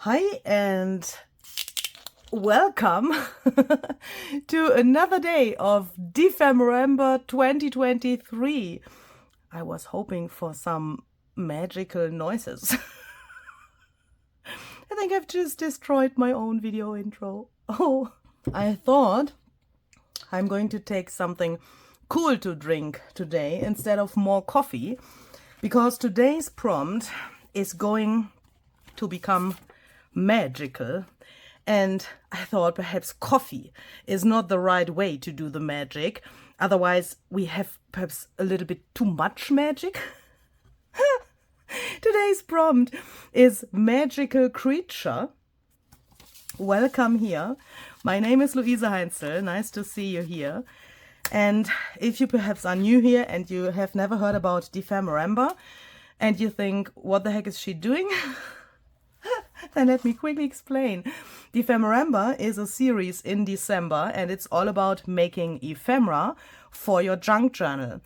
Hi and welcome to another day of DEPHEMEREMBER 2023. I was hoping for some magical noises. I think I've just destroyed my own video intro. Oh, I thought I'm going to take something cool to drink today instead of more coffee, because today's prompt is going to become magical, and I thought perhaps coffee is not the right way to do the magic. Otherwise we have perhaps a little bit too much magic. Today's prompt is magical creature. Welcome here. My name is Luise Heinzel. Nice to see you here. And if you perhaps are new here and you have never heard about DEPHEMEREMBER and you think, what the heck is she doing? Then let me quickly explain. DEPHEMEREMBER is a series in December, and it's all about making ephemera for your junk journal.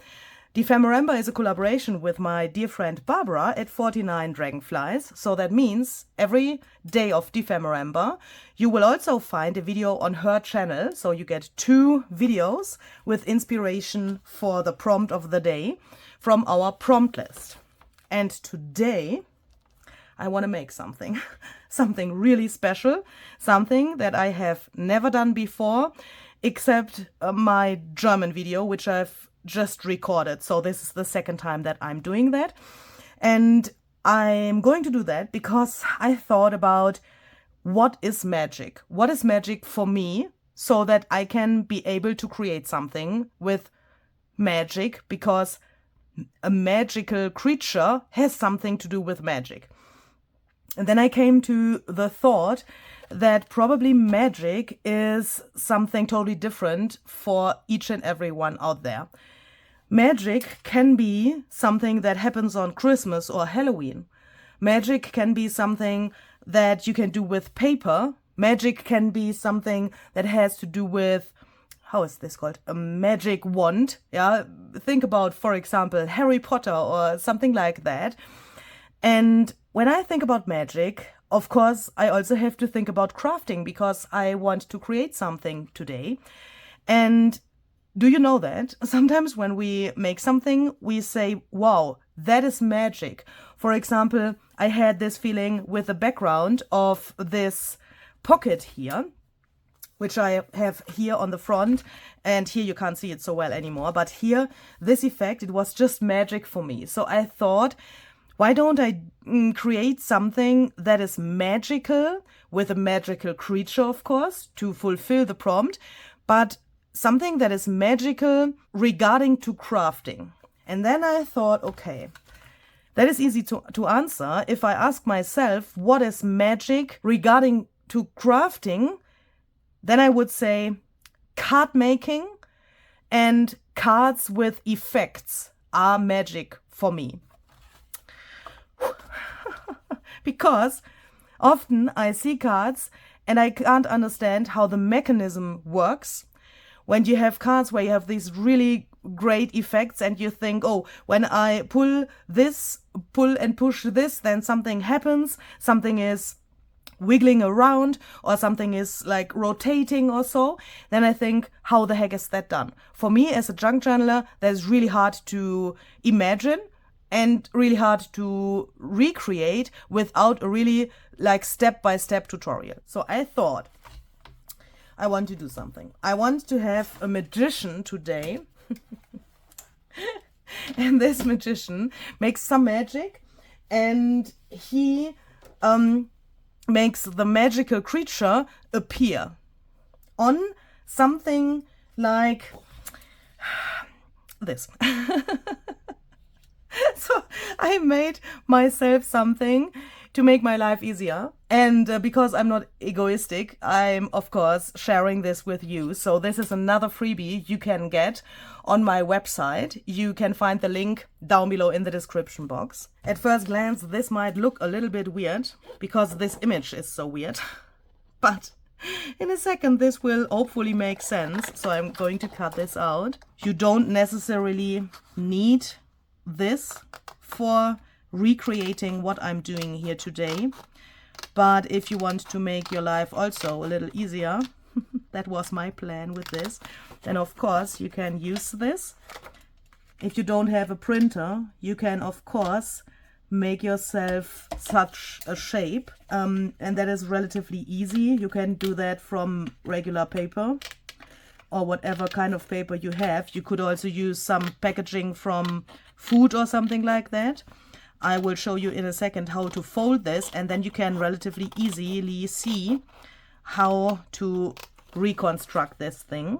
DEPHEMEREMBER is a collaboration with my dear friend Barbara at 49 Dragonflies. So that means every day of DEPHEMEREMBER, you will also find a video on her channel. So you get 2 videos with inspiration for the prompt of the day from our prompt list. And today I want to make something really special, something that I have never done before, except my German video, which I've just recorded. So this is the second time that I'm doing that. And I'm going to do that because I thought about what is magic? What is magic for me, so that I can be able to create something with magic, because a magical creature has something to do with magic. And then I came to the thought that probably magic is something totally different for each and every one out there. Magic can be something that happens on Christmas or Halloween. Magic can be something that you can do with paper. Magic can be something that has to do with, how is this called? A magic wand. Yeah, think about, for example, Harry Potter or something like that. And when I think about magic, of course, I also have to think about crafting, because I want to create something today. And do you know that sometimes when we make something, we say, wow, that is magic. For example, I had this feeling with the background of this pocket here, which I have here on the front, and here you can't see it so well anymore. But here, this effect, it was just magic for me. So I thought, why don't I create something that is magical, with a magical creature, of course, to fulfill the prompt, but something that is magical regarding to crafting. And then I thought, okay, that is easy to answer. If I ask myself, what is magic regarding to crafting, then I would say card making and cards with effects are magic for me. Because often I see cards and I can't understand how the mechanism works. When you have cards where you have these really great effects and you think, oh, when I pull and push this, then something happens, something is wiggling around or something is like rotating or so, then I think, how the heck is that done? For me as a junk journaler, that's really hard to imagine and really hard to recreate without a really like step-by-step tutorial. So I thought, I want to do something. I want to have a magician today. And this magician makes some magic, and he makes the magical creature appear on something like this. So I made myself something to make my life easier. And because I'm not egoistic, I'm of course sharing this with you. So this is another freebie you can get on my website. You can find the link down below in the description box. At first glance, this might look a little bit weird because this image is so weird. But in a second, this will hopefully make sense. So I'm going to cut this out. You don't necessarily need this for recreating what I'm doing here today. But if you want to make your life also a little easier, that was my plan with this, then of course you can use this. If you don't have a printer, you can of course make yourself such a shape, and that is relatively easy. You can do that from regular paper or whatever kind of paper you have. You could also use some packaging from food or something like that. I will show you in a second how to fold this, and then you can relatively easily see how to reconstruct this thing.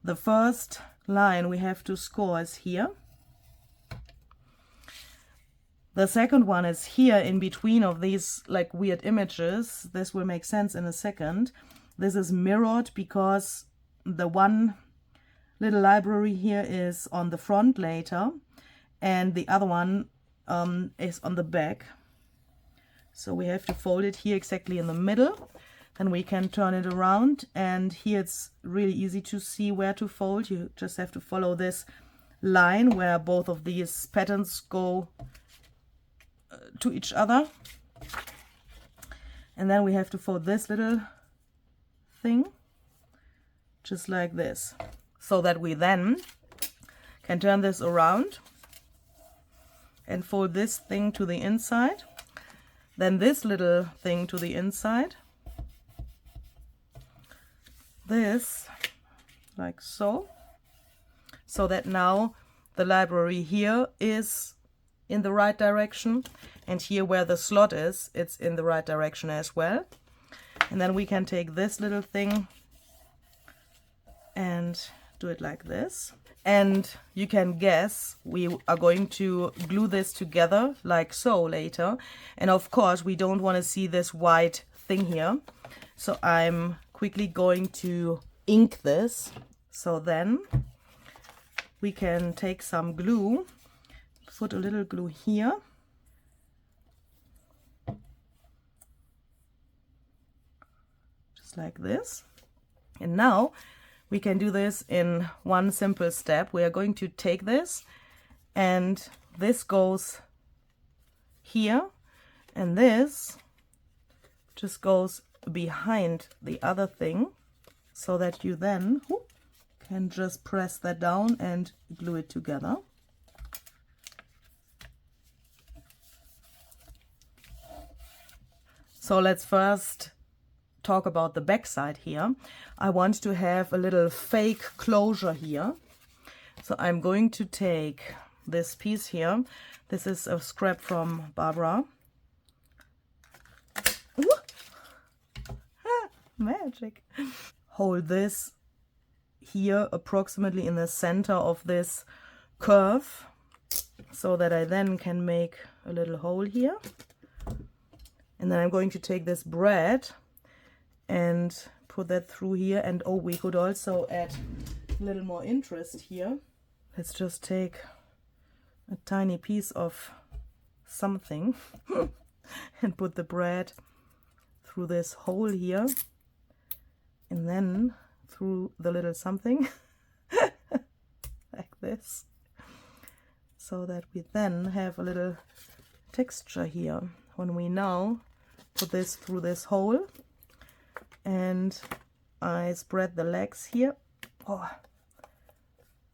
The first line we have to score is here. The second one is here in between of these like weird images. This will make sense in a second. This is mirrored because the one little library here is on the front later, and the other one is on the back. So we have to fold it here exactly in the middle. Then we can turn it around, and here it's really easy to see where to fold. You just have to follow this line where both of these patterns go to each other, and then we have to fold this little thing just like this, so that we then can turn this around and fold this thing to the inside, then this little thing to the inside, this like so, so that now the library here is in the right direction, and here where the slot is, it's in the right direction as well. And then we can take this little thing and do it like this. And you can guess we are going to glue this together like so later. And of course we don't want to see this white thing here, so I'm quickly going to ink this. So then we can take some glue, put a little glue here, just like this. And now we can do this in one simple step. We are going to take this, and this goes here, and this just goes behind the other thing, so that you then can just press that down and glue it together. So let's first talk about the back side here. I want to have a little fake closure here. So I'm going to take this piece here. This is a scrap from Barbara. Magic. Hold this here approximately in the center of this curve, so that I then can make a little hole here. And then I'm going to take this bread and put that through here. And oh, we could also add a little more interest here. Let's just take a tiny piece of something and put the bread through this hole here, and then through the little something like this, so that we then have a little texture here. When we now put this through this hole, and I spread the legs here. Oh,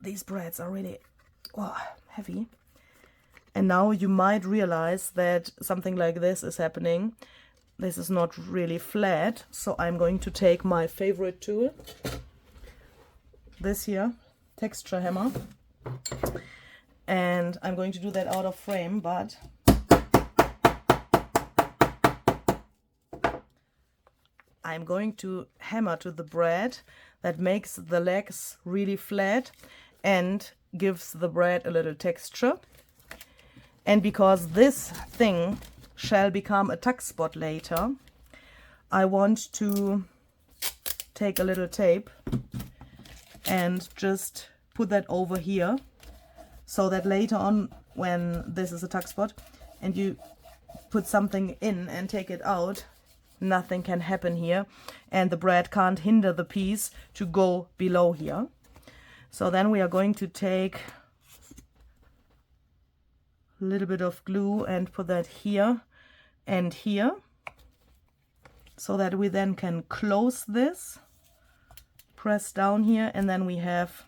these breads are really heavy. And now you might realize that something like this is happening. This is not really flat, so I'm going to take my favorite tool, this here, texture hammer, and I'm going to do that out of frame, but I'm going to hammer to the bread. That makes the legs really flat and gives the bread a little texture. And because this thing shall become a tuck spot later, I want to take a little tape and just put that over here, so that later on, when this is a tuck spot and you put something in and take it out, nothing can happen here, and the bread can't hinder the piece to go below here. So then we are going to take a little bit of glue and put that here and here, so that we then can close this, press down here, and then we have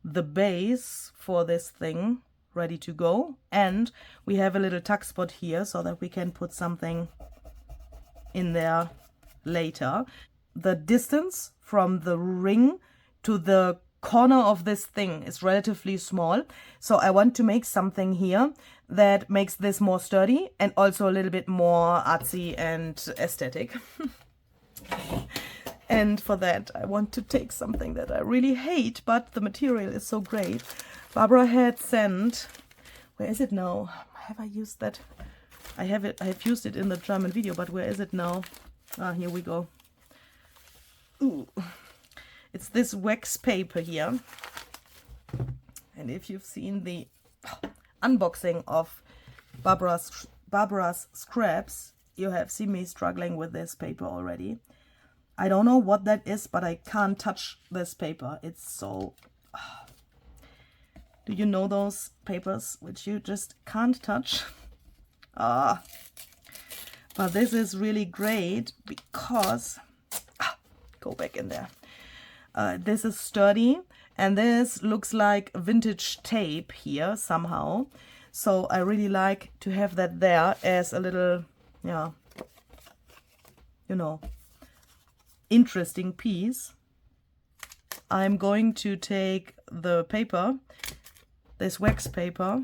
the base for this thing ready to go. And we have a little tuck spot here so that we can put something in there later. The distance from the ring to the corner of this thing is relatively small, so I want to make something here that makes this more sturdy and also a little bit more artsy and aesthetic. And for that I want to take something that I really hate, but the material is so great. Barbara had sent, where is it now? Have I used that? I have used it in the German video, but where is it now? Ah, here we go. Ooh. It's this wax paper here. And if you've seen the unboxing of Barbara's scraps, you have seen me struggling with this paper already. I don't know what that is, but I can't touch this paper. It's so... Do you know those papers which you just can't touch? But this is really great because... Go back in there. This is sturdy, and this looks like vintage tape here somehow. So I really like to have that there as a little, yeah, you know, interesting piece. I'm going to take the paper, this wax paper,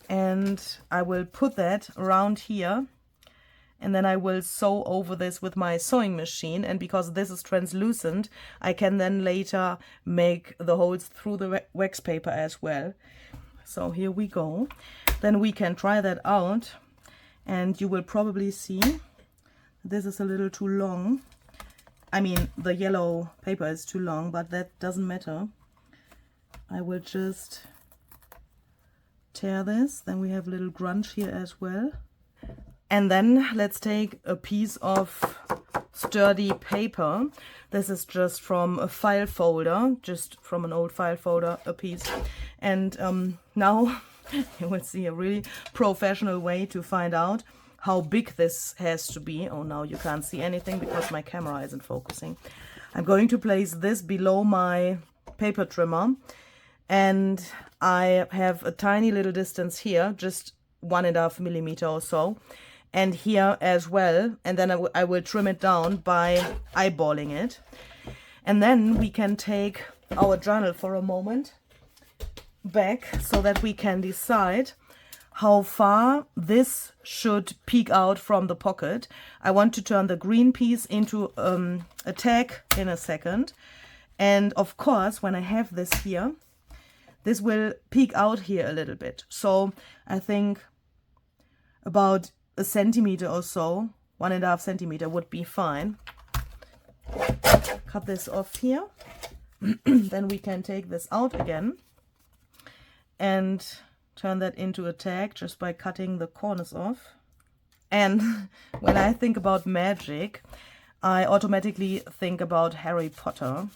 and I will put that around here. And then I will sew over this with my sewing machine. And because this is translucent, I can then later make the holes through the wax paper as well. So here we go. Then we can try that out. And you will probably see this is a little too long. I mean, the yellow paper is too long, but that doesn't matter. I will just tear this. Then we have a little grunge here as well. And then let's take a piece of sturdy paper. This is just from a file folder, just from an old file folder, a piece. And now you will see a really professional way to find out how big this has to be. Oh, now you can't see anything because my camera isn't focusing. I'm going to place this below my paper trimmer. And I have a tiny little distance here, just 1.5 millimeter or so. And here as well, and then I will trim it down by eyeballing it. And then we can take our journal for a moment back so that we can decide how far this should peek out from the pocket. I want to turn the green piece into a tag in a second. And of course, when I have this here, this will peek out here a little bit. So I think about 1 centimeter or so, 1.5 centimeter would be fine. Cut this off here. Then we can take this out again and turn that into a tag just by cutting the corners off. And when I think about magic, I automatically think about Harry Potter.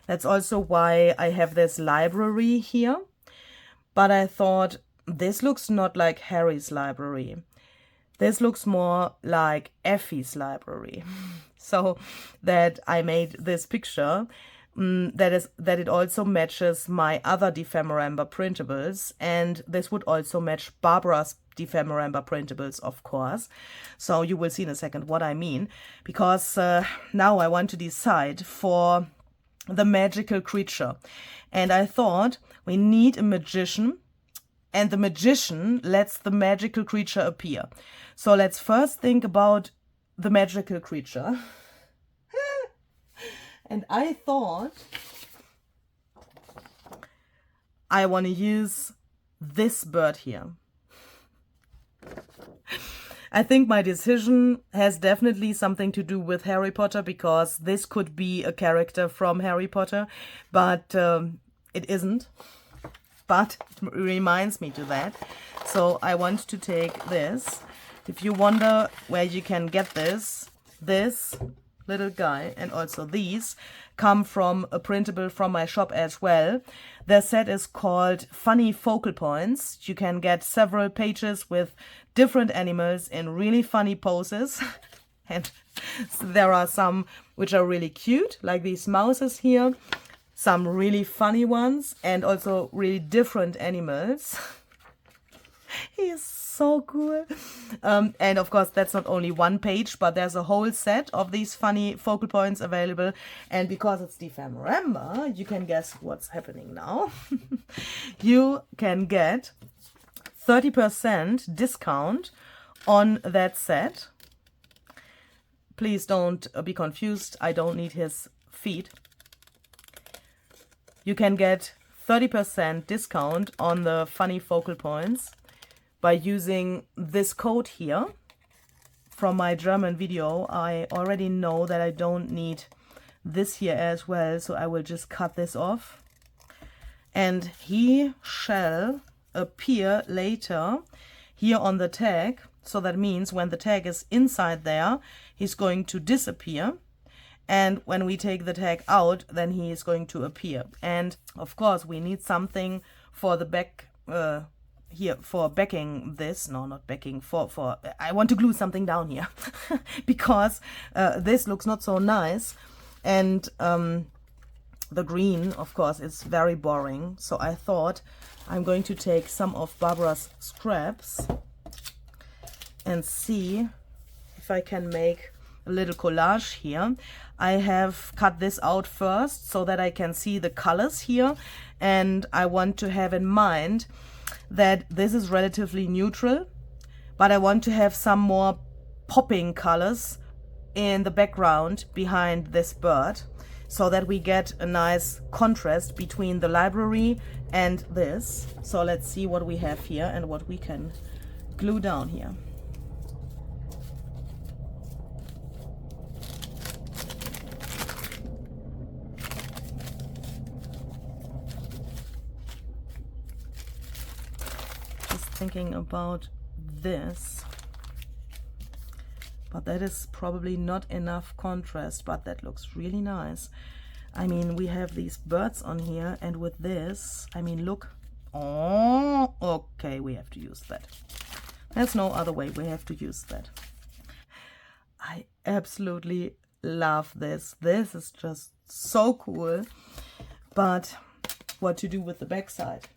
That's also why I have this library here. But I thought, this looks not like Harry's library. This looks more like EPHY'S library. So that I made this picture that it also matches my other DEPHEMEREMBER printables, and this would also match Barbara's DEPHEMEREMBER printables, of course. So you will see in a second what I mean, because now I want to decide for the magical creature. And I thought we need a magician, and the magician lets the magical creature appear. So let's first think about the magical creature. And I thought I want to use this bird here. I think my decision has definitely something to do with Harry Potter, because this could be a character from Harry Potter, but it isn't. But it reminds me to that. So I want to take this. If you wonder where you can get this little guy, and also these come from a printable from my shop as well. The set is called Funny Focal Points. You can get several pages with different animals in really funny poses. And there are some which are really cute, like these mouses here, some really funny ones, and also really different animals. He is so cool. And of course, that's not only one page, but there's a whole set of these funny focal points available. And because it's DEPHEMEREMBER, you can guess what's happening now. You can get 30% discount on that set. Please don't be confused. I don't need his feet. You can get 30% discount on the funny focal points by using this code here. From my German video, I already know that I don't need this here as well, so I will just cut this off. And he shall appear later here on the tag. So that means when the tag is inside there, he's going to disappear. And when we take the tag out, then he is going to appear. And of course, we need something for the back here for backing this. No, not backing. For I want to glue something down here because this looks not so nice. And the green, of course, is very boring. So I thought I'm going to take some of Barbara's scraps and see if I can make a little collage here. I have cut this out first so that I can see the colors here, and I want to have in mind that this is relatively neutral, but I want to have some more popping colors in the background behind this bird so that we get a nice contrast between the library and this. So let's see what we have here and what we can glue down here. Thinking about this, but that is probably not enough contrast, but that looks really nice. I mean, we have these birds on here, and with this, I mean, look. Oh, okay, we have to use that. There's no other way, we have to use that. I absolutely love this. This is just so cool. But what to do with the backside?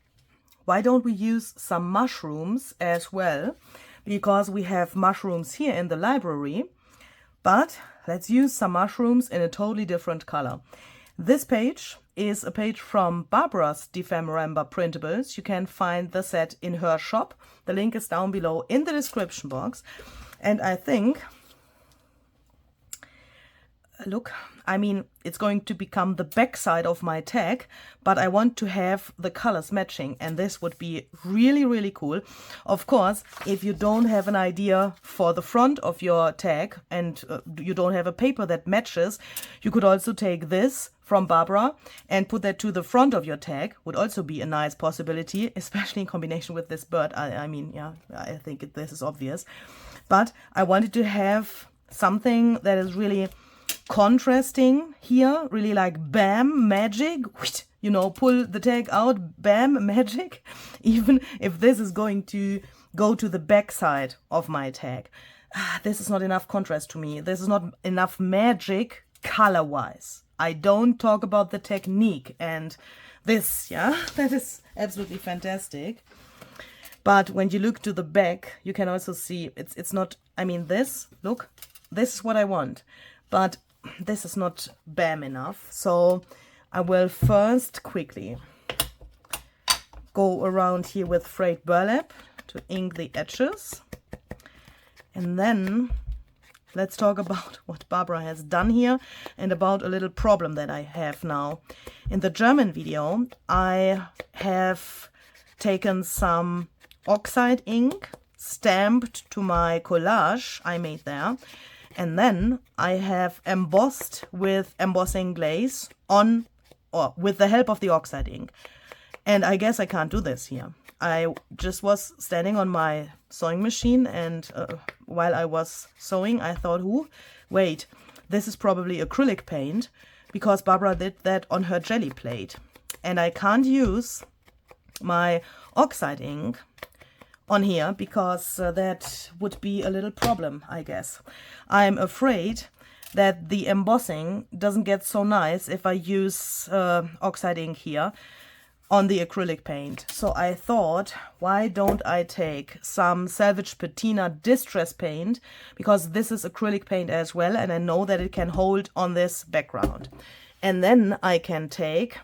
Why don't we use some mushrooms as well? Because we have mushrooms here in the library, but let's use some mushrooms in a totally different color. This page is a page from Barbara's DEPHEMEREMBER printables. You can find the set in her shop. The link is down below in the description box. And I think, look, I mean, it's going to become the back side of my tag, but I want to have the colors matching, and this would be really, really cool. Of course, if you don't have an idea for the front of your tag and you don't have a paper that matches, you could also take this from Barbara and put that to the front of your tag. Would also be a nice possibility, especially in combination with this bird. I mean, yeah, I think this is obvious. But I wanted to have something that is really contrasting here, really like bam, magic, you know, pull the tag out, bam, magic, even if this is going to go to the back side of my tag. This is not enough contrast to me. This is not enough magic color-wise. I don't talk about the technique, and this, yeah, that is absolutely fantastic. But when you look to the back, you can also see it's not, I mean, this, look, this is what I want, but this is not bam enough. So I will first quickly go around here with frayed burlap to ink the edges. And then let's talk about what Barbara has done here and about a little problem that I have now. In the German video, I have taken some oxide ink, stamped to my collage I made there, and then I have embossed with embossing glaze on, or with the help of the oxide ink. And I guess I can't do this here. I just was standing on my sewing machine, and while I was sewing, I thought, wait, this is probably acrylic paint because Barbara did that on her jelly plate. And I can't use my oxide ink on here because that would be a little problem, I guess. I'm afraid that the embossing doesn't get so nice if I use oxide ink here on the acrylic paint. So I thought, why don't I take some Salvage Patina Distress paint, because this is acrylic paint as well, and I know that it can hold on this background. And then I can take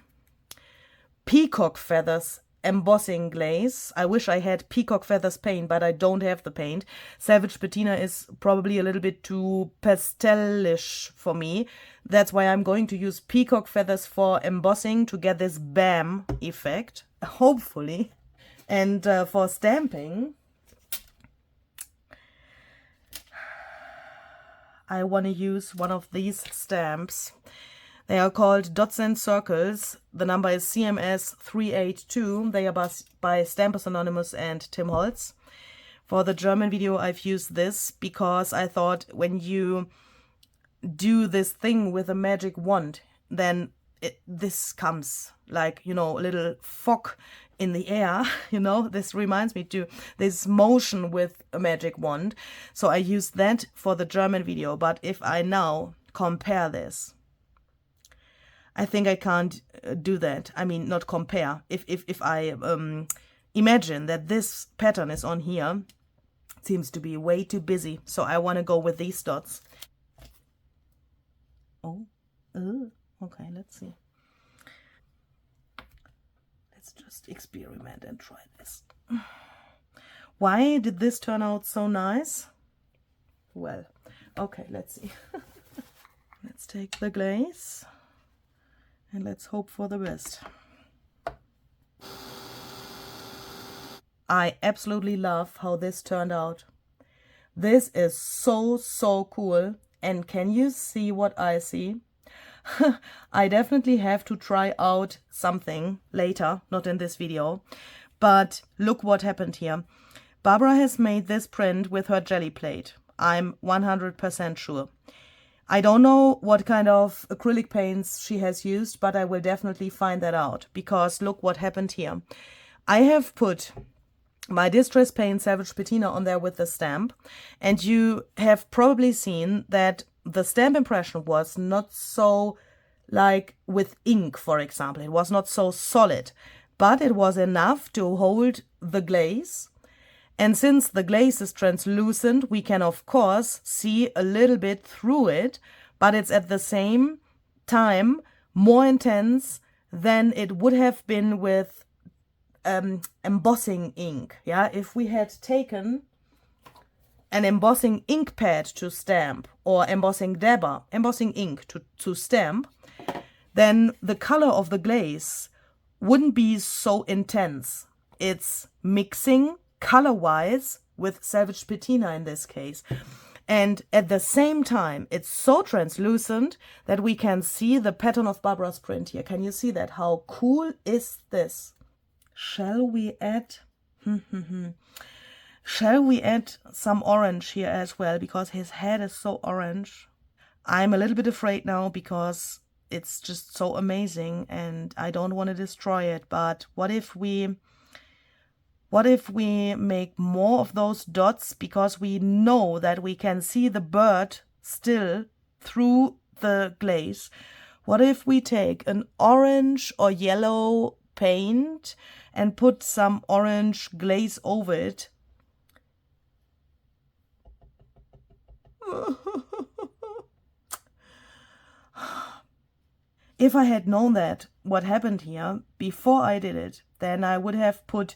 Peacock Feathers embossing glaze. I wish I had Peacock Feathers paint, but I don't have the paint. Salvage Patina is probably a little bit too pastelish for me. That's why I'm going to use Peacock Feathers for embossing to get this BAM effect, hopefully. And for stamping, I want to use one of these stamps. They are called Dots and Circles. The number is CMS 382. They are by Stampers Anonymous and Tim Holtz. For the German video, I've used this because I thought when you do this thing with a magic wand, then this comes like, you know, a little fog in the air, you know. This reminds me to this motion with a magic wand. So I used that for the German video. But if I now compare this, I think I can't do that. I mean, not compare. If I imagine that this pattern is on here, it seems to be way too busy. So I want to go with these dots. Oh, okay, let's see. Let's just experiment and try this. Why did this turn out so nice? Well, okay, let's see. Let's take the glaze. And let's hope for the best. I absolutely love how this turned out. This is so cool. And can you see what I see? I definitely have to try out something later, not in this video. But look what happened here. Barbara has made this print with her jelly plate. I'm 100% sure. I don't know what kind of acrylic paints she has used, but I will definitely find that out, because look what happened here. I have put my Distress Paint Salvage Patina on there with the stamp, and you have probably seen that the stamp impression was not so like with ink, for example. It was not so solid, but it was enough to hold the glaze. And since the glaze is translucent, we can of course see a little bit through it, but it's at the same time more intense than it would have been with embossing ink. Yeah, if we had taken an embossing ink pad to stamp, or embossing dabber, embossing ink to stamp, then the color of the glaze wouldn't be so intense. It's mixing color-wise with Salvage Patina in this case. And at the same time, it's so translucent that we can see the pattern of Barbara's print here. Can you see that? How cool is this? Shall we add... Shall we add some orange here as well? Because his head is so orange. I'm a little bit afraid now because it's just so amazing and I don't want to destroy it. But what if we make more of those dots, because we know that we can see the bird still through the glaze? What if we take an orange or yellow paint and put some orange glaze over it? If I had known that, what happened here, before I did it, then I would have put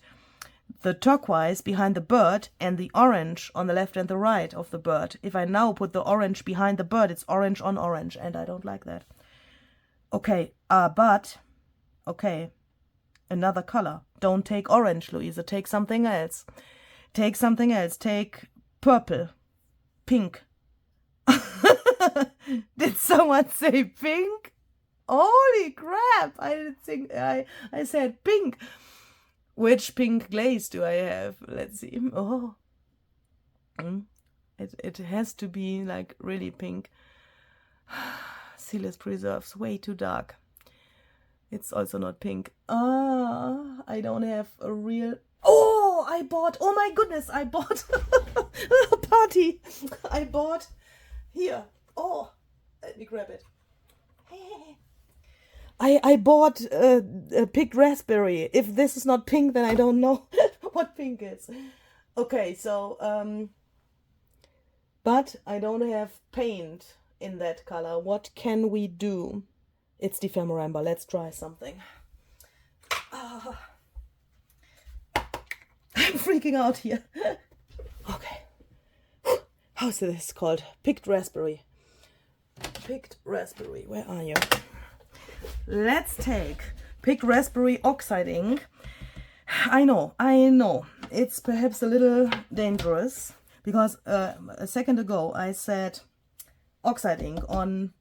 the turquoise behind the bird and the orange on the left and the right of the bird. If I now put the orange behind the bird, it's orange on orange, and I don't like that. Okay, okay, another color. Don't take orange, Louisa, take something else. Take something else, take purple, pink. Did someone say pink? Holy crap, I didn't think, I said pink. Which pink glaze do I have? Let's see. Oh, it has to be like really pink. Sealess Preserves, way too dark. It's also not pink. Ah, I don't have a real... Oh, I bought... Oh my goodness, I bought... a party. I bought... Here. Oh, let me grab it. I bought a picked raspberry. If this is not pink, then I don't know what pink is. Okay, so... but I don't have paint in that color. What can we do? It's DEPHEMEREMBER. Let's try something. I'm freaking out here. Okay. How's this called? Picked raspberry. Picked raspberry. Where are you? Let's take picked raspberry oxide ink. I know. It's perhaps a little dangerous because a second ago I said oxide ink on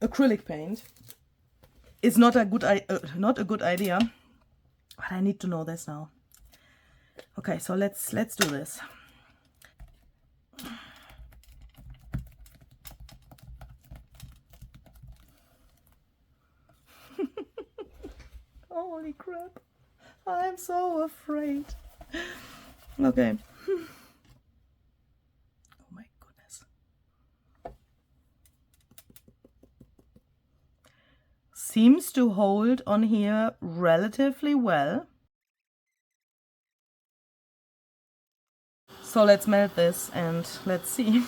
acrylic paint is not a good idea, but I need to know this now. Okay, so let's do this. Holy crap, I'm so afraid. Okay. Seems to hold on here relatively well. So let's melt this and let's see.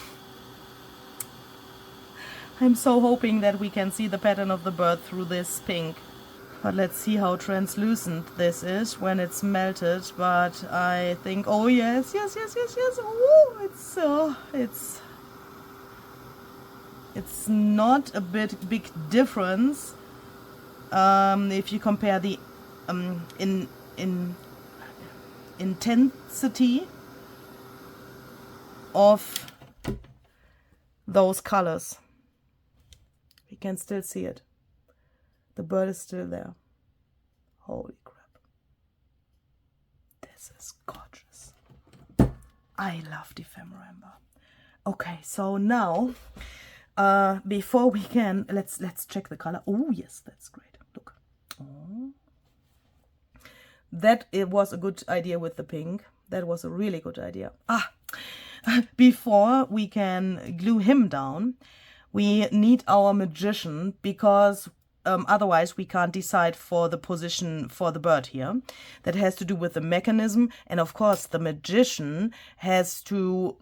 I'm so hoping that we can see the pattern of the bird through this pink. But let's see how translucent this is when it's melted. But I think, oh yes. Oh, it's not a big difference. If you compare the intensity of those colors, we can still see it. The bird is still there. Holy crap. This is gorgeous. I love DEPHEMEREMBER. Okay, so now before we can let's check the color. Oh yes, that's great. Look. Oh. That it was a good idea with the pink. That was a really good idea. Before we can glue him down, we need our magician, because otherwise we can't decide for the position for the bird here. That has to do with the mechanism, and of course the magician has to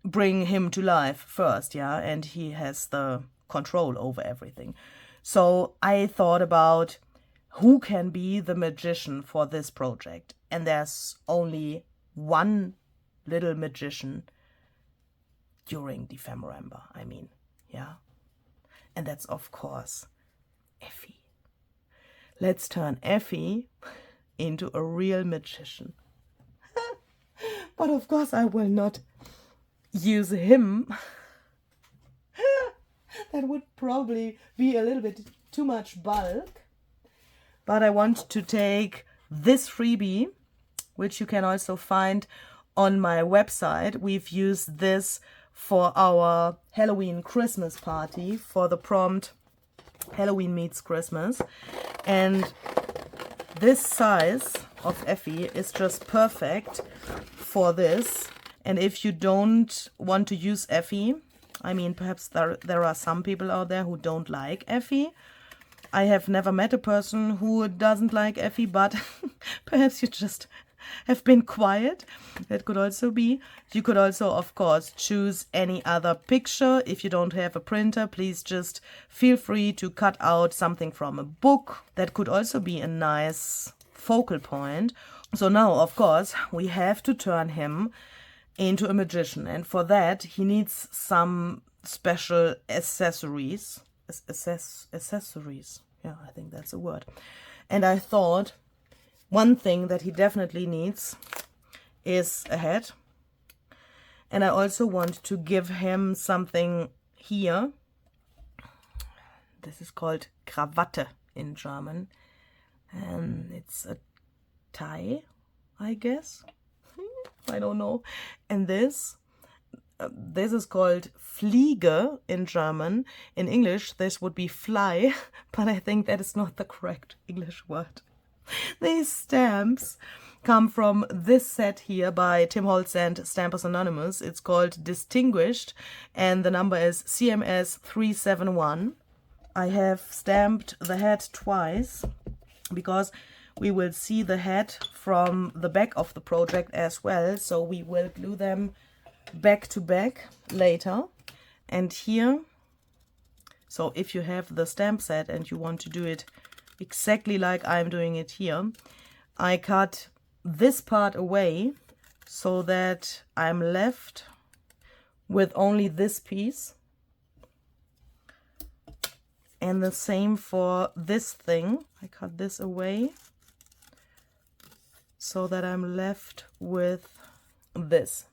bring him to life first, yeah, and he has the control over everything. So I thought about who can be the magician for this project, and there's only one little magician during DEPHEMEREMBER, I mean, yeah, and that's of course Effie. Let's turn Effie into a real magician. But of course I will not use him. That would probably be a little bit too much bulk. But I want to take this freebie, which you can also find on my website. We've used this for our Halloween Christmas party, for the prompt Halloween meets Christmas. And this size of Effie is just perfect for this. And if you don't want to use Effie, I mean, perhaps there are some people out there who don't like Effie. I have never met a person who doesn't like Effie, but perhaps you just have been quiet. That could also be. You could also, of course, choose any other picture. If you don't have a printer, please just feel free to cut out something from a book. That could also be a nice focal point. So now, of course, we have to turn him into a magician, and for that he needs some special accessories. Accessories, yeah, I think that's a word. And I thought one thing that he definitely needs is a hat, and I also want to give him something here. This is called Krawatte in German, and it's a tie, I guess. I don't know. And this, this is called Fliege in German. In English, this would be fly, but I think that is not the correct English word. These stamps come from this set here by Tim Holtz and Stampers Anonymous. It's called Distinguished, and the number is CMS 371. I have stamped the head twice because we will see the head from the back of the project as well, so we will glue them back to back later. And here, so if you have the stamp set and you want to do it exactly like I'm doing it here, I cut this part away so that I'm left with only this piece. And the same for this thing. I cut this away so that I'm left with this,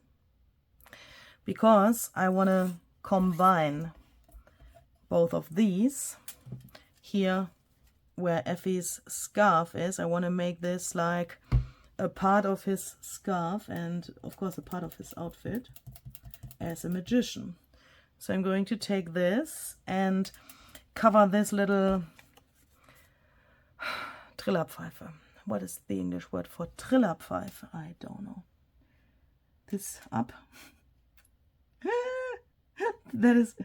because I want to combine both of these. Here where Effie's scarf is, I want to make this like a part of his scarf and of course a part of his outfit as a magician. So I'm going to take this and cover this little Trillerpfeife. What is the English word for Trillerpfeife? I don't know. This up. That is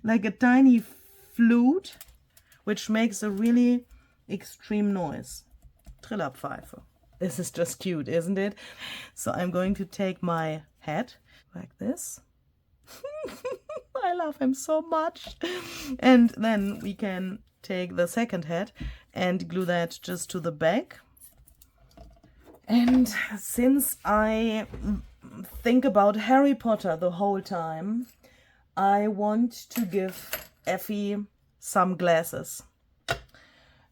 like a tiny flute which makes a really extreme noise. Trillerpfeife. This is just cute, isn't it? So I'm going to take my hat like this. I love him so much. And then we can take the second hat and glue that just to the back. And since I think about Harry Potter the whole time, I want to give Effie some glasses.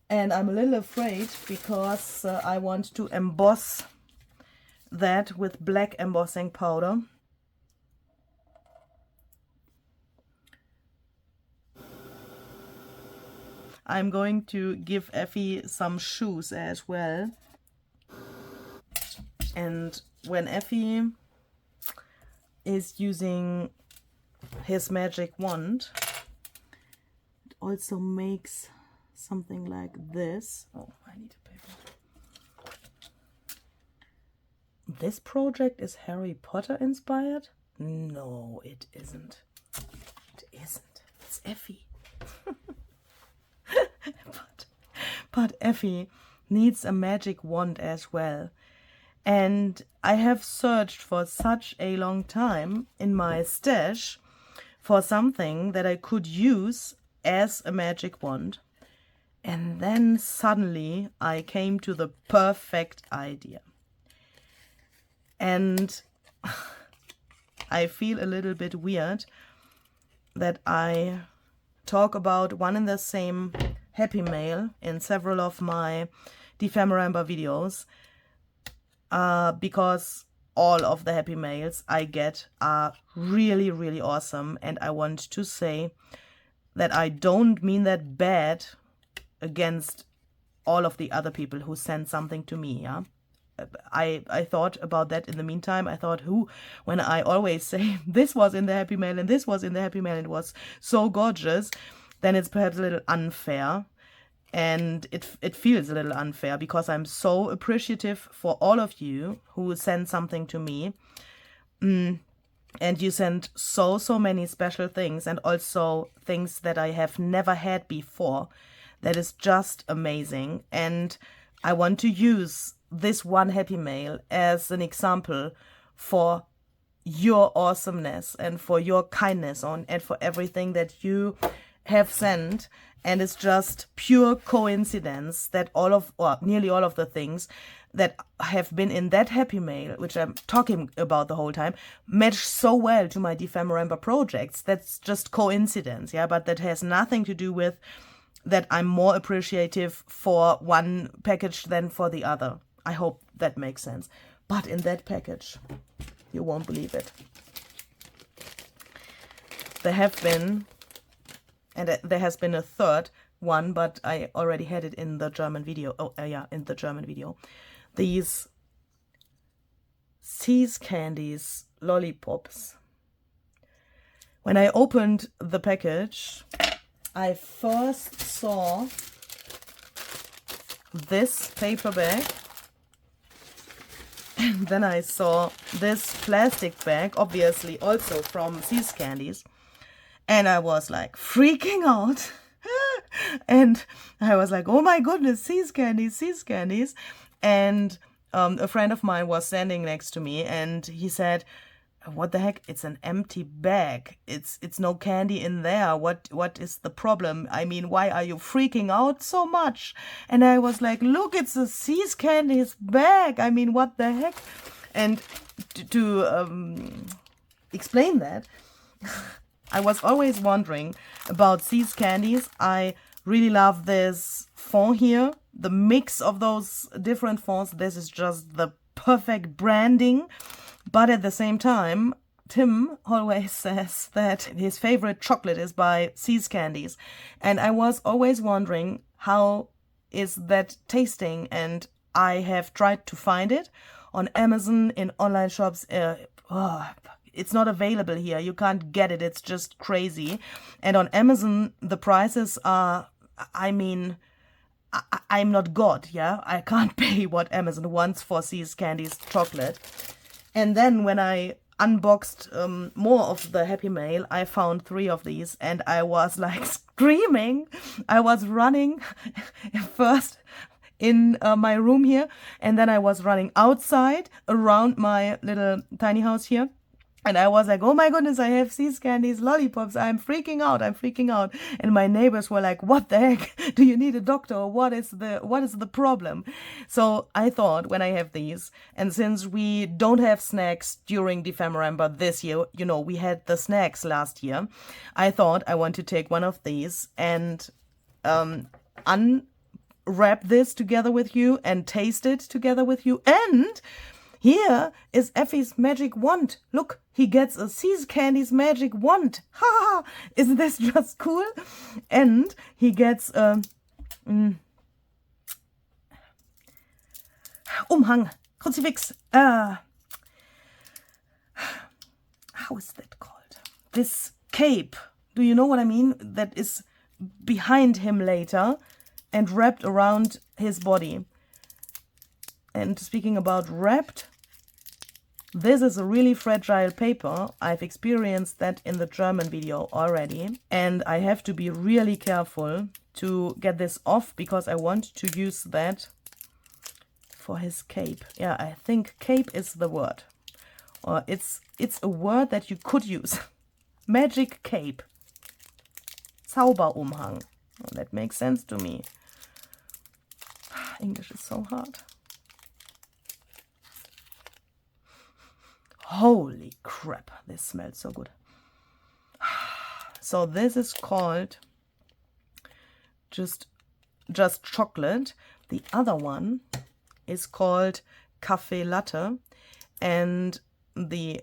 And I'm a little afraid because I want to emboss that with black embossing powder. I'm going to give Effie some shoes as well. And when Effie is using his magic wand, it also makes something like this. Oh, I need a paper. This project is Harry Potter inspired? No, it isn't. It isn't. It's Effie. But Effie needs a magic wand as well. And I have searched for such a long time in my stash for something that I could use as a magic wand. And then suddenly I came to the perfect idea. And I feel a little bit weird that I talk about one and the same happy mail in several of my DEPHEMEREMBER videos, because all of the happy mails I get are really, really awesome. And I want to say that I don't mean that bad against all of the other people who send something to me, yeah? I thought about that in the meantime. I thought, when I always say this was in the happy mail and this was in the happy mail and it was so gorgeous, then it's perhaps a little unfair. And it feels a little unfair because I'm so appreciative for all of you who send something to me. And you send so many special things, and also things that I have never had before. That is just amazing. And I want to use this one happy mail as an example for your awesomeness and for your kindness and for everything that you have sent. And it's just pure coincidence that nearly all of the things that have been in that happy mail, which I'm talking about the whole time, match so well to my DEPHEMEREMBER projects. That's just coincidence, yeah? But that has nothing to do with that I'm more appreciative for one package than for the other. I hope that makes sense. But in that package, you won't believe it. There have been... And there has been a third one, but I already had it in the German video. Oh, yeah, in the German video. These Candies lollipops. When I opened the package, I first saw this paper bag. And then I saw this plastic bag, obviously also from EPHY'S Candies. And I was like freaking out. And I was like, oh my goodness, EPHY'S Candies, EPHY'S Candies. And a friend of mine was standing next to me and he said, what the heck? It's an empty bag. It's no candy in there. What is the problem? I mean, why are you freaking out so much? And I was like, look, it's a EPHY'S Candies bag. I mean, what the heck? And to explain that, I was always wondering about EPHY'S Candies. I really love this font here. The mix of those different fonts. This is just the perfect branding. But at the same time, Tim always says that his favorite chocolate is by EPHY'S Candies. And I was always wondering, how is that tasting? And I have tried to find it on Amazon, in online shops. It's not available here. You can't get it. It's just crazy. And on Amazon, the prices are, I mean, I'm not God, yeah? I can't pay what Amazon wants for EPHY'S Candies chocolate. And then when I unboxed more of the Happy Mail, I found 3 of these and I was like screaming. I was running first in my room here, and then I was running outside around my little tiny house here. And I was like, oh my goodness, I have EPHY'S Candies, lollipops. I'm freaking out. I'm freaking out. And my neighbors were like, what the heck? Do you need a doctor? Or what is the problem? So I thought, when I have these, and since we don't have snacks during DEPHEMEREMBER this year, you know, we had the snacks last year, I thought I want to take one of these and unwrap this together with you and taste it together with you. And here is Effie's magic wand. Look, he gets a EPHY'S Candies magic wand. Ha ha! Isn't this just cool? And he gets a Umhang, Kruzifix. How is that called? This cape. Do you know what I mean? That is behind him later and wrapped around his body. And speaking about wrapped, this is a really fragile paper. I've experienced that in the German video already. And I have to be really careful to get this off because I want to use that for his cape. Yeah, I think cape is the word. Or it's a word that you could use. Magic cape. Zauberumhang. Well, that makes sense to me. English is so hard. Holy crap, this smells so good. So this is called just chocolate. The other one is called Cafe Latte, and the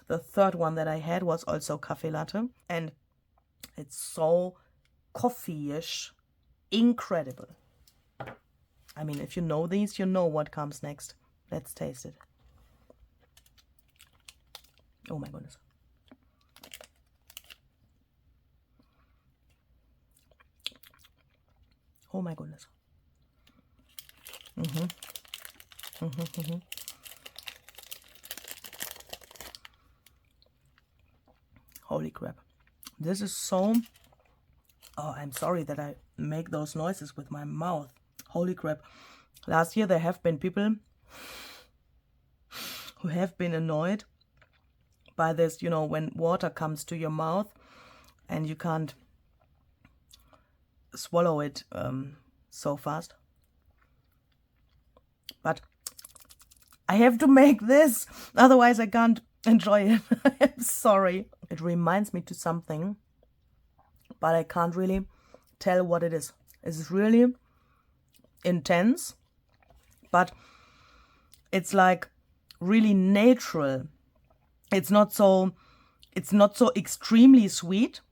third one that I had was also Cafe Latte, and it's so coffee-ish, incredible. I mean, if you know these, you know what comes next. Let's taste it. Oh my goodness. Oh my goodness. Holy crap. This is so... Oh, I'm sorry that I make those noises with my mouth. Holy crap. Last year there have been people who have been annoyed by this, you know, when water comes to your mouth and you can't swallow it so fast. But I have to make this, otherwise I can't enjoy it. I'm sorry. It reminds me to something, but I can't really tell what it is. It's really intense, but it's like really natural. It's not so extremely sweet.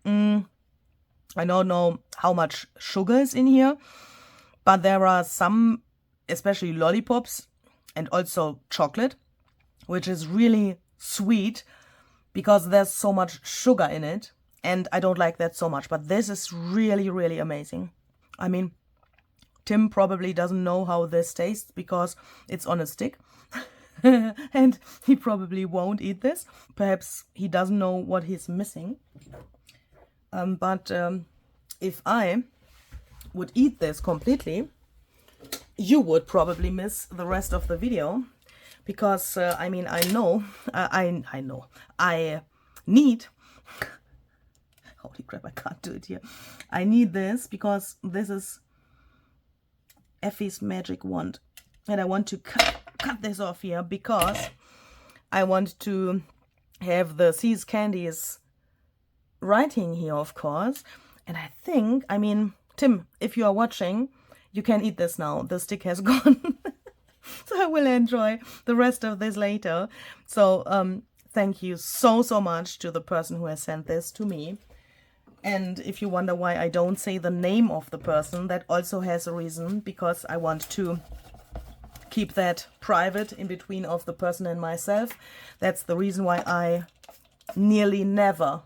I don't know how much sugar is in here, but there are some, especially lollipops and also chocolate, which is really sweet because there's so much sugar in it, and I don't like that so much. But this is really, really amazing. I mean, Tim probably doesn't know how this tastes because it's on a stick. And he probably won't eat this. Perhaps he doesn't know what he's missing. But if I would eat this completely, you would probably miss the rest of the video. Because, I mean, I need, holy crap, I can't do it here. I need this because this is EPHY'S magic wand. And I want to cut this off here because I want to have the C's Candies writing here, of course. And I think, I mean, Tim, if you are watching, you can eat this now. The stick has gone. So I will enjoy the rest of this later. So thank you so much to the person who has sent this to me. And if you wonder why I don't say the name of the person, that also has a reason, because I want to keep that private in between of the person and myself. That's the reason why I nearly never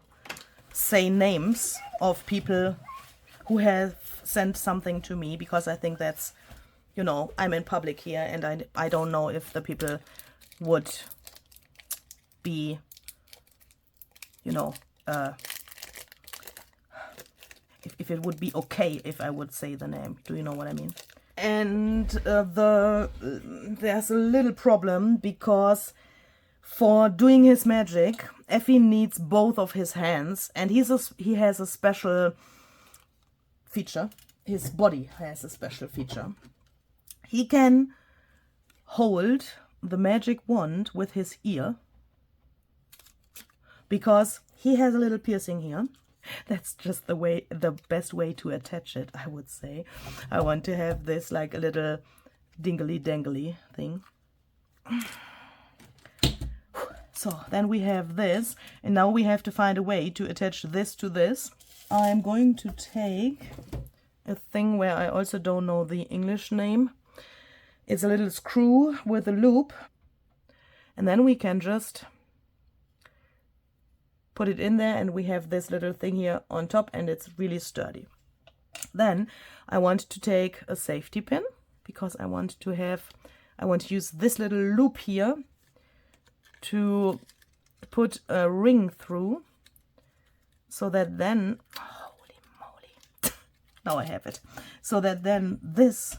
say names of people who have sent something to me, because I think that's, you know, I'm in public here, and I don't know if the people would be, you know, if it would be okay if I would say the name. Do you know what I mean? And there's a little problem, because for doing his magic, Effie needs both of his hands, and he has a special feature. His body has a special feature. He can hold the magic wand with his ear, because he has a little piercing here. That's just the best way to attach it, I would say. I want to have this like a little dingly-dangly thing. So then we have this, and now we have to find a way to attach this to this. I'm going to take a thing where I also don't know the English name. It's a little screw with a loop, and then we can just put it in there, and we have this little thing here on top, and it's really sturdy. Then I want to take a safety pin, because I want to use this little loop here to put a ring through, so that then, holy moly, now I have it, so that then this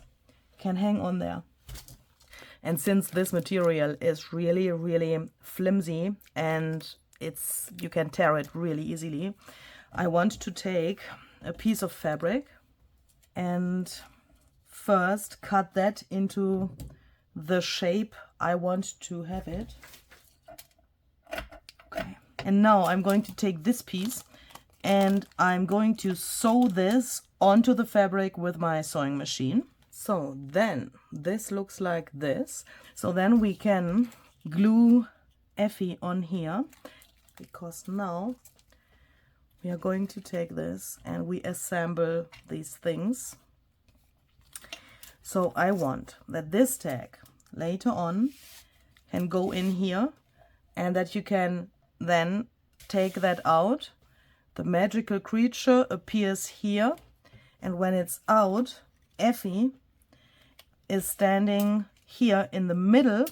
can hang on there. And since this material is really, really flimsy, and you can tear it really easily, I want to take a piece of fabric and first cut that into the shape I want to have it. Okay. And now I'm going to take this piece, and I'm going to sew this onto the fabric with my sewing machine. So then this looks like this. So then we can glue Effie on here, because now we are going to take this and we assemble these things. So I want that this tag later on can go in here, and that you can then take that out. The magical creature appears here, and when it's out, Effie is standing here in the middle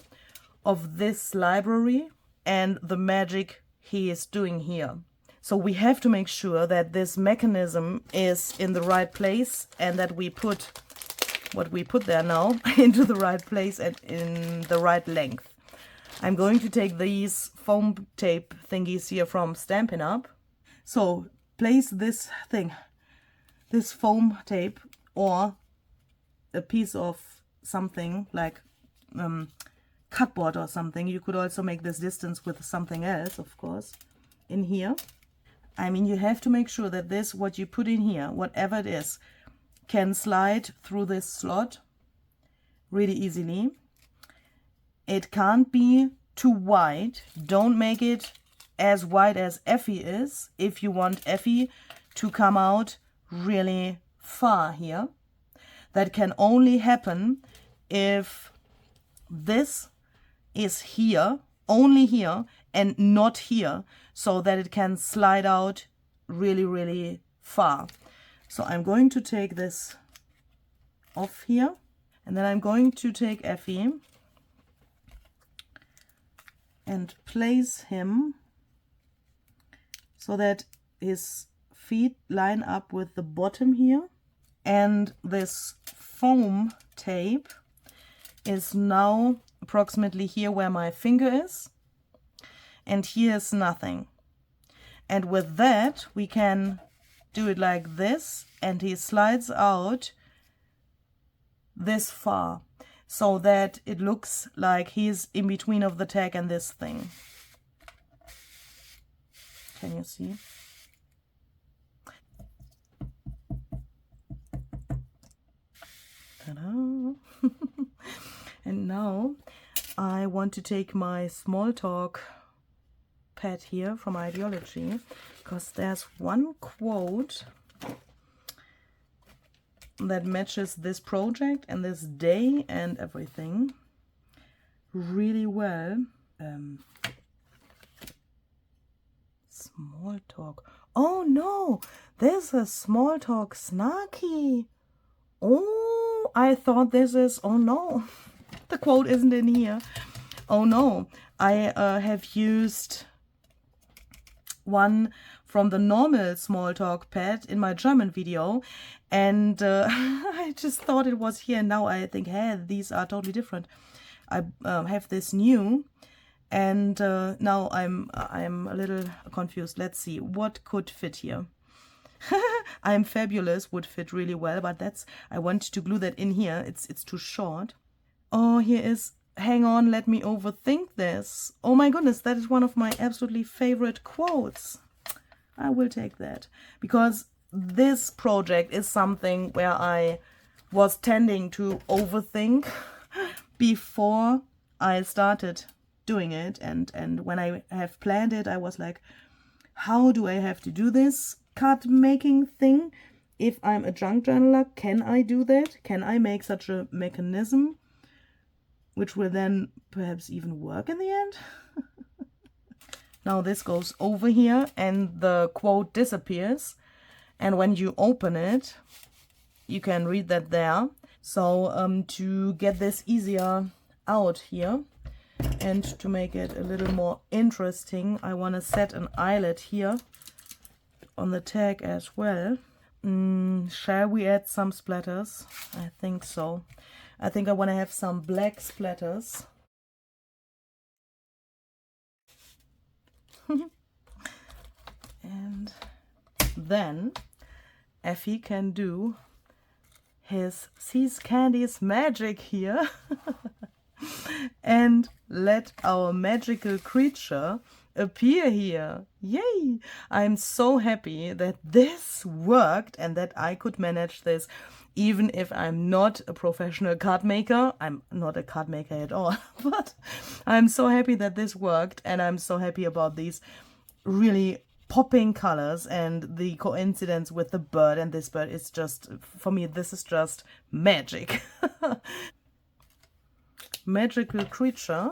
of this library and the magic he is doing here. So we have to make sure that this mechanism is in the right place, and that we put what we put there now into the right place and in the right length. I'm going to take these foam tape thingies here from Stampin' Up. So place this thing, this foam tape, or a piece of something like cardboard or something. You could also make this distance with something else, of course, in here. I mean, you have to make sure that this, what you put in here, whatever it is, can slide through this slot really easily. It can't be too wide. Don't make it as wide as Effie is if you want Effie to come out really far here. That can only happen if this is here, only here, and not here. so that it can slide out really, really far. So I'm going to take this off here, and then I'm going to take Effie and place him so that his feet line up with the bottom here. And this foam tape is now approximately here where my finger is, and here's nothing. And with that we can do it like this, and he slides out this far so that it looks like he's in between of the tag and this thing. Can you see? Ta-da! And now I want to take my small talk pad here from Ideology, because there's one quote that matches this project and this day and everything really well. Small talk. Oh no, there's a small talk snarky. Oh, I thought this is, oh no, the quote isn't in here. Oh no, I have used one from the normal small talk pad in my German video, and I just thought it was here. Now I think, hey, these are totally different. I have this new, and now I'm a little confused. Let's see what could fit here. I'm Fabulous would fit really well, but that's, I want to glue that in here. It's too short. Oh, here is, hang on, let me overthink this. Oh my goodness, that is one of my absolutely favorite quotes. I will take that, because this project is something where I was tending to overthink before I started doing it, and when I have planned it, I was like, how do I have to do this card making thing? If I'm a junk journaler, can I do that? Can I make such a mechanism which will then perhaps even work in the end? Now this goes over here and the quote disappears, and when you open it you can read that there. So to get this easier out here and to make it a little more interesting, I want to set an eyelet here on the tag as well. Shall we add some splatters? I think so. I think I want to have some black splatters. And then Effie can do his sees Candies magic here and let our magical creature appear here. Yay! I'm so happy that this worked and that I could manage this, even if I'm not a professional card maker. I'm not a card maker at all, but I'm so happy that this worked, and I'm so happy about these really popping colors and the coincidence with the bird, and this bird is just, for me, this is just magic. Magical creature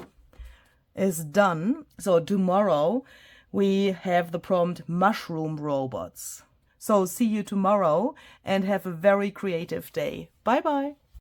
is done. So tomorrow we have the prompt mushroom robots. So see you tomorrow and have a very creative day. Bye bye.